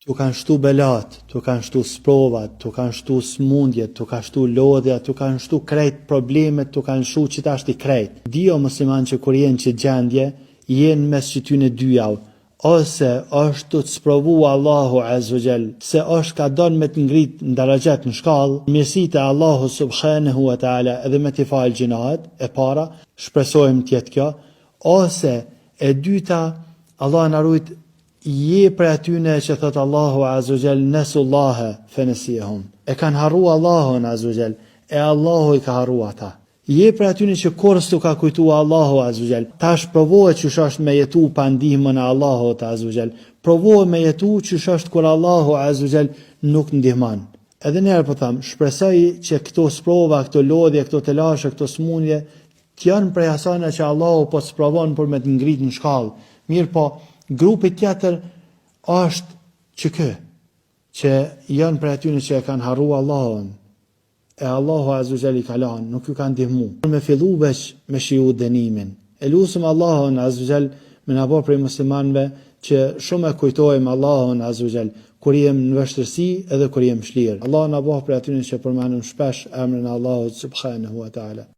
Tu kanë shtu belat, tu kanë shtu sprovat, tu kanë shtu smundjet, tu kanë shtu lodhja, tu kanë shtu krejt problemet, tu kanë shtu që ta shti krejt. Dio musliman që kur jenë që gjendje, jenë mes që ty në dy javë, ose është të sprovu Allahu Azza se është ka donë me të ngrit në darajet në shkallë, mirësit e Allahu subhanahu wa ta'ala edhe me t'i falë gjinat, e para, shpresojmë tjetë kjo, ose e dyta, Allah në rujt, je për atyne që thëtë Allahu Azza nesullahe fenesiehum. E kanë harru Allahun Azza e Allahu i ka harru ata. Je për atyne që korës të ka kujtu Allahu Azza tash provohet që është me jetu pa ndihmën e Allahu Azza provohet me jetu që është kur Allahu Azza nuk ndihman. Edhe njerë për thamë, shpresoj që këto sprova, këto lodhje, këto telashe, këto smundje, t'janë prej asana që Allahu po sprovon për me të ngrit në shkallë. Mirë po, grupi tjetër është që janë për atyne që e kanë harru Allahun, e Allahu Azza i kalan, nuk ju kanë ndihmu. Me fillu veç me shiu dënimin. E lusëm Allahun Azza me na bo prej muslimanve që shumë e kujtojmë Allahun Azza kur jem në vështërsi edhe kur jem shlirë. Allah na bo prej atyne që përmenëm shpesh emrin Allahut subhanahu wa ta'ala.